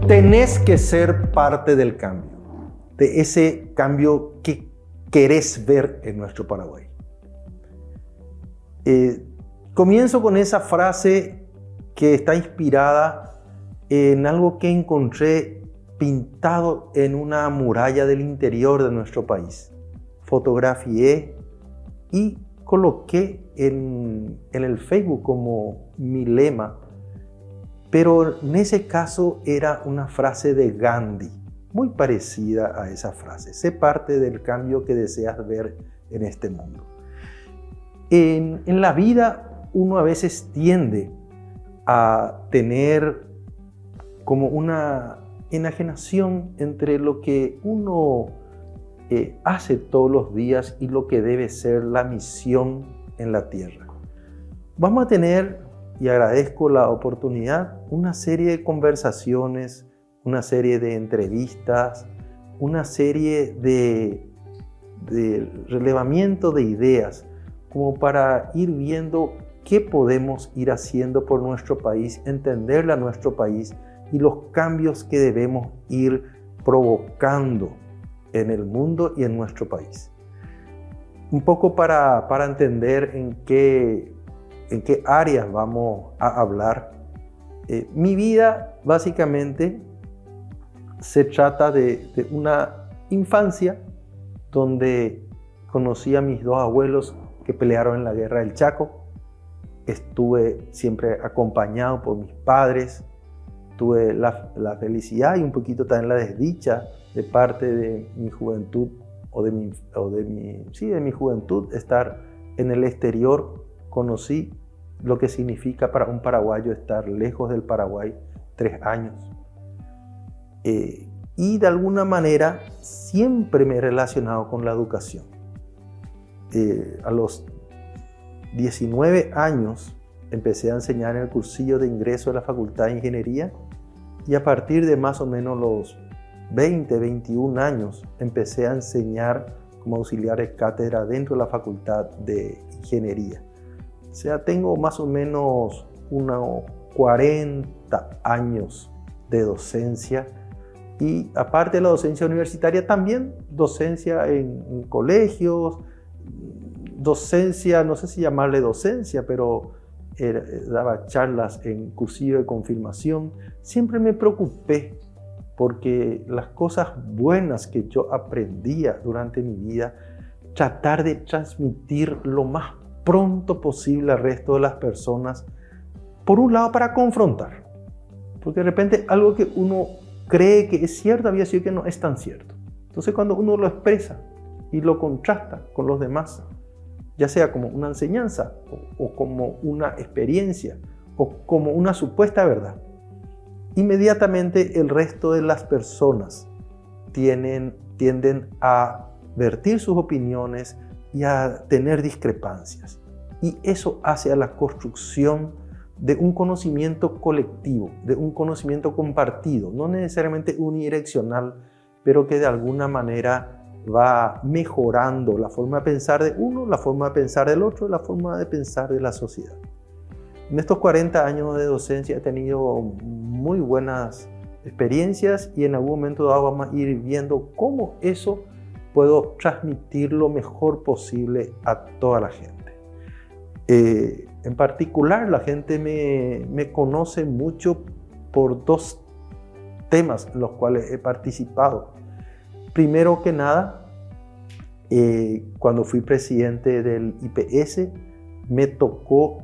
Tenés que ser parte del cambio, de ese cambio que querés ver en nuestro Paraguay. Comienzo con esa frase que está inspirada en algo que encontré pintado en una muralla del interior de nuestro país. Fotografié y coloqué en el Facebook como mi lema, pero en ese caso era una frase de Gandhi, muy parecida a esa frase. Sé parte del cambio que deseas ver en este mundo. En la vida uno a veces tiende a tener como una enajenación entre lo que uno hace todos los días y lo que debe ser la misión en la tierra. Vamos a tener, y agradezco la oportunidad, una serie de conversaciones, una serie de entrevistas, una serie de relevamiento de ideas, como para ir viendo qué podemos ir haciendo por nuestro país, entenderle a nuestro país y los cambios que debemos ir provocando en el mundo y en nuestro país. Un poco para entender en qué áreas vamos a hablar. Mi vida básicamente se trata de una infancia donde conocí a mis dos abuelos que pelearon en la guerra del Chaco. Estuve siempre acompañado por mis padres. Tuve la felicidad y un poquito también la desdicha de parte de mi juventud de mi juventud estar en el exterior. Conocí lo que significa para un paraguayo estar lejos del Paraguay 3 años. Y de alguna manera siempre me he relacionado con la educación. A los 19 años empecé a enseñar en el cursillo de ingreso de la Facultad de Ingeniería y a partir de más o menos los 20, 21 años empecé a enseñar como auxiliar de cátedra dentro de la Facultad de Ingeniería. O sea, tengo más o menos unos 40 años de docencia y aparte de la docencia universitaria también docencia en colegios, docencia, no sé si llamarle docencia, pero daba charlas en cursillo de confirmación. Siempre me preocupé porque las cosas buenas que yo aprendía durante mi vida, tratar de transmitir lo más pronto posible al resto de las personas, por un lado para confrontar, porque de repente algo que uno cree que es cierto había sido que no es tan cierto. Entonces cuando uno lo expresa y lo contrasta con los demás, ya sea como una enseñanza o como una experiencia o como una supuesta verdad, inmediatamente el resto de las personas tienden a vertir sus opiniones y a tener discrepancias. Y eso hace a la construcción de un conocimiento colectivo, de un conocimiento compartido, no necesariamente unidireccional, pero que de alguna manera va mejorando la forma de pensar de uno, la forma de pensar del otro, la forma de pensar de la sociedad. En estos 40 años de docencia he tenido muy buenas experiencias y en algún momento dado vamos a ir viendo cómo eso puedo transmitir lo mejor posible a toda la gente. En particular, la gente me conoce mucho por 2 temas en los cuales he participado. Primero que nada, cuando fui presidente del IPS, me tocó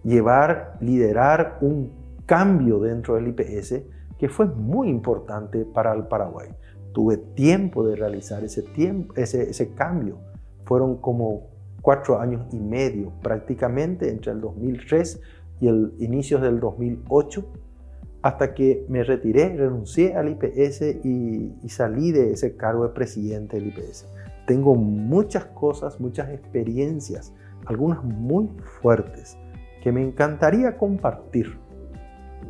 liderar un cambio dentro del IPS que fue muy importante para el Paraguay. Tuve tiempo de realizar ese cambio. Fueron como 4 años y medio, prácticamente entre el 2003 y el inicio del 2008, hasta que me retiré, renuncié al IPS y salí de ese cargo de presidente del IPS. Tengo muchas cosas, muchas experiencias, algunas muy fuertes, que me encantaría compartir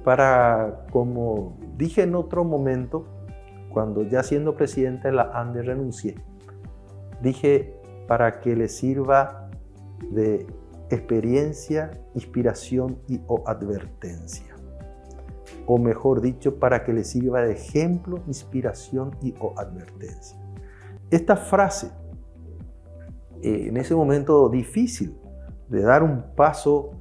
para, como dije en otro momento, cuando ya siendo presidente de la ANDE renuncié, dije para que le sirva de experiencia, inspiración o advertencia. o mejor dicho, para que le sirva de ejemplo, inspiración y o advertencia. Esta frase, en ese momento difícil de dar un paso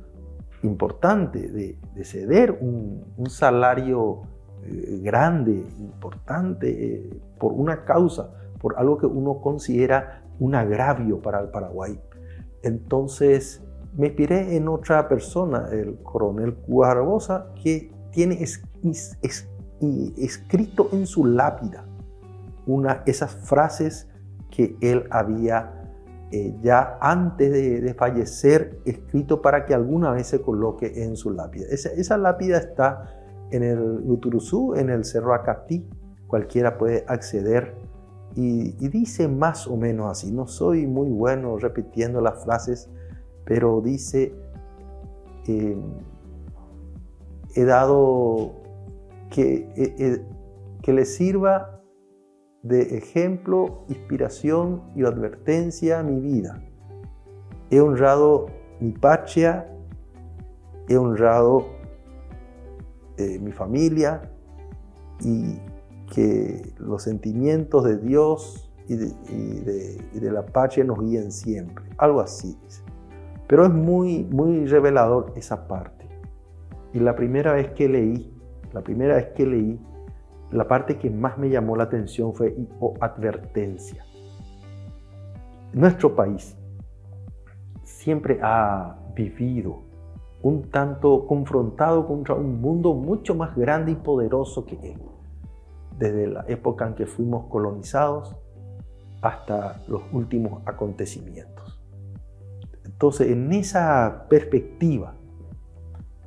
importante, de ceder un salario grande, importante, por una causa, por algo que uno considera un agravio para el Paraguay. Entonces me inspiré en otra persona, el coronel Cuba Barbosa, que tiene escrito en su lápida esas frases que él había ya antes de fallecer escrito para que alguna vez se coloque en su lápida. Esa lápida está en el Uturuzú, en el Cerro Acatí. Cualquiera puede acceder y dice más o menos así. No soy muy bueno repitiendo las frases, pero dice: he dado que le sirva de ejemplo, inspiración y advertencia a mi vida. He honrado mi patria, he honrado mi familia, y que los sentimientos de Dios y de la patria nos guíen siempre. Algo así dice. Pero es muy, muy revelador esa parte. Y la primera vez que leí, la parte que más me llamó la atención fue advertencia. Nuestro país siempre ha vivido un tanto confrontado contra un mundo mucho más grande y poderoso que él, desde la época en que fuimos colonizados hasta los últimos acontecimientos. Entonces, en esa perspectiva,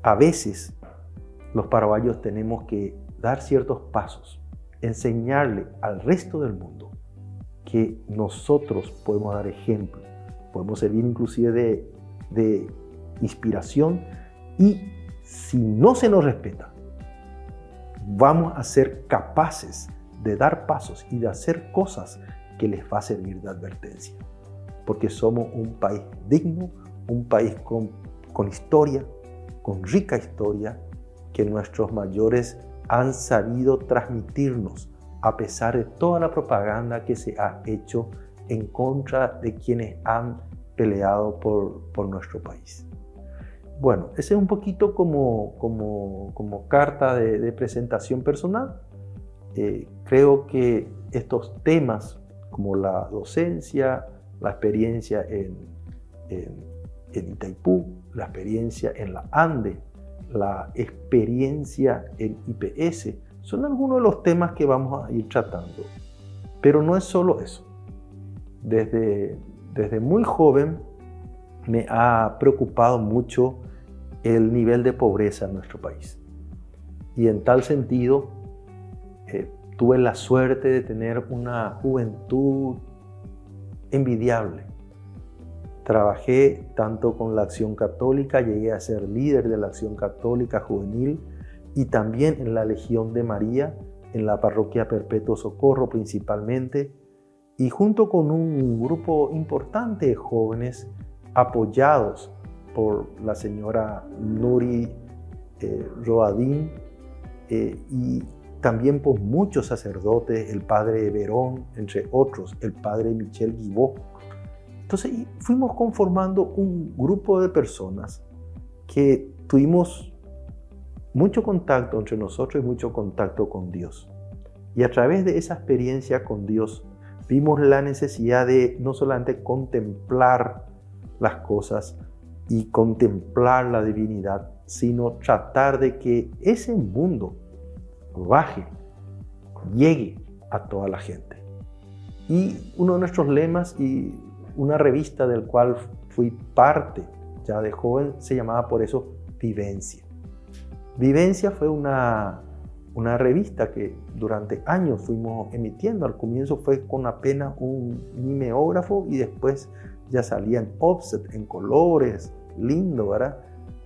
a veces los paraguayos tenemos que dar ciertos pasos, enseñarle al resto del mundo que nosotros podemos dar ejemplo, podemos servir inclusive de inspiración, y si no se nos respeta, vamos a ser capaces de dar pasos y de hacer cosas que les va a servir de advertencia, porque somos un país digno, un país con historia, con rica historia, que nuestros mayores han sabido transmitirnos a pesar de toda la propaganda que se ha hecho en contra de quienes han peleado por nuestro país. Bueno, ese es un poquito como carta de presentación personal. Creo que estos temas como la docencia, la experiencia en Itaipú, la experiencia en la ANDE, la experiencia en IPS, son algunos de los temas que vamos a ir tratando. Pero no es solo eso. Desde muy joven me ha preocupado mucho el nivel de pobreza en nuestro país. Y en tal sentido, tuve la suerte de tener una juventud envidiable. Trabajé tanto con la Acción Católica, llegué a ser líder de la Acción Católica Juvenil, y también en la Legión de María, en la Parroquia Perpetuo Socorro principalmente, y junto con un grupo importante de jóvenes apoyados por la señora Nuri Roadín, y también por muchos sacerdotes, el padre Verón, entre otros, el padre Michel Guibó. Entonces fuimos conformando un grupo de personas que tuvimos mucho contacto entre nosotros y mucho contacto con Dios. Y a través de esa experiencia con Dios vimos la necesidad de no solamente contemplar las cosas y contemplar la divinidad, sino tratar de que ese mundo baje, llegue a toda la gente. Y uno de nuestros lemas, y una revista del cual fui parte ya de joven, se llamaba por eso Vivencia. Vivencia fue una revista que durante años fuimos emitiendo. Al comienzo fue con apenas un mimeógrafo y después ya salía en offset, en colores, lindo, ¿verdad?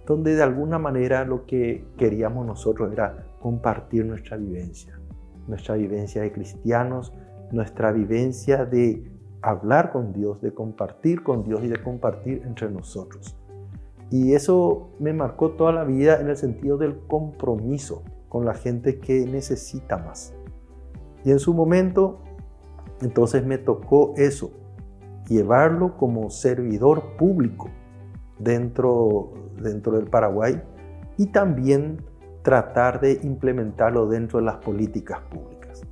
Donde de alguna manera lo que queríamos nosotros era compartir nuestra vivencia de cristianos, nuestra vivencia de hablar con Dios, de compartir con Dios y de compartir entre nosotros. Y eso me marcó toda la vida en el sentido del compromiso con la gente que necesita más. Y en su momento, entonces me tocó eso, llevarlo como servidor público dentro del Paraguay y también tratar de implementarlo dentro de las políticas públicas,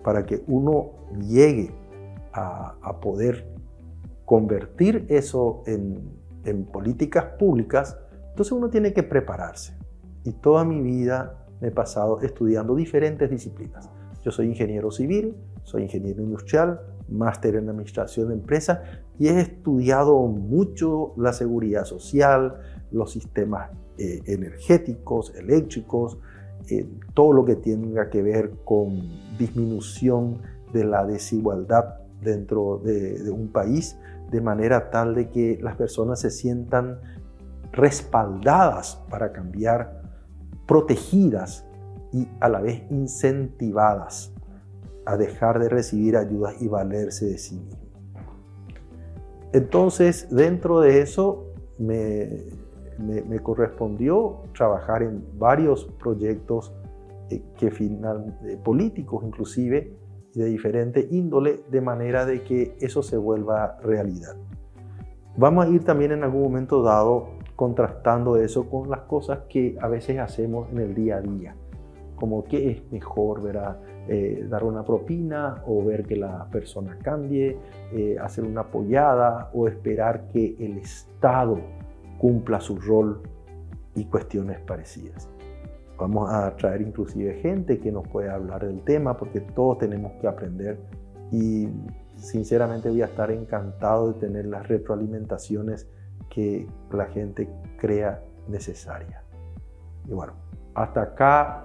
para que uno llegue a poder convertir eso en políticas públicas. Entonces uno tiene que prepararse. Y toda mi vida me he pasado estudiando diferentes disciplinas. Yo soy ingeniero civil, soy ingeniero industrial, máster en administración de empresas y he estudiado mucho la seguridad social, los sistemas energéticos, eléctricos, todo lo que tenga que ver con disminución de la desigualdad dentro de un país, de manera tal de que las personas se sientan respaldadas para cambiar, protegidas y a la vez incentivadas a dejar de recibir ayudas y valerse de sí mismos. Entonces, dentro de eso me correspondió trabajar en varios proyectos políticos inclusive, de diferente índole, de manera de que eso se vuelva realidad. Vamos a ir también en algún momento dado contrastando eso con las cosas que a veces hacemos en el día a día, como qué es mejor, ¿verdad? Dar una propina o ver que la persona cambie, hacer una apoyada o esperar que el Estado cumpla su rol y cuestiones parecidas. Vamos a traer inclusive gente que nos pueda hablar del tema, porque todos tenemos que aprender y sinceramente voy a estar encantado de tener las retroalimentaciones que la gente crea necesarias. Y bueno, hasta acá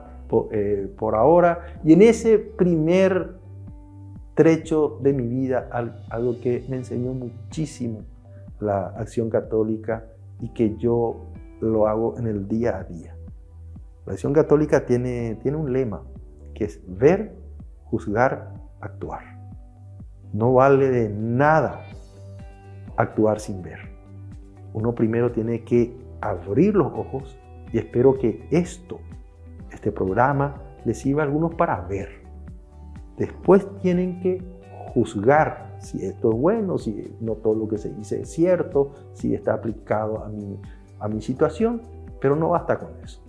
por ahora. Y en ese primer trecho de mi vida, algo que me enseñó muchísimo la Acción Católica y que yo lo hago en el día a día. La Acción Católica tiene un lema que es ver, juzgar, actuar. No vale de nada actuar sin ver. Uno primero tiene que abrir los ojos y espero que este programa les sirva a algunos para ver. Después tienen que juzgar si esto es bueno, si no todo lo que se dice es cierto, si está aplicado a mi situación, pero no basta con eso.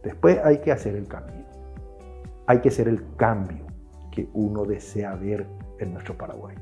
Después hay que hacer el camino. Hay que hacer el cambio que uno desea ver en nuestro Paraguay.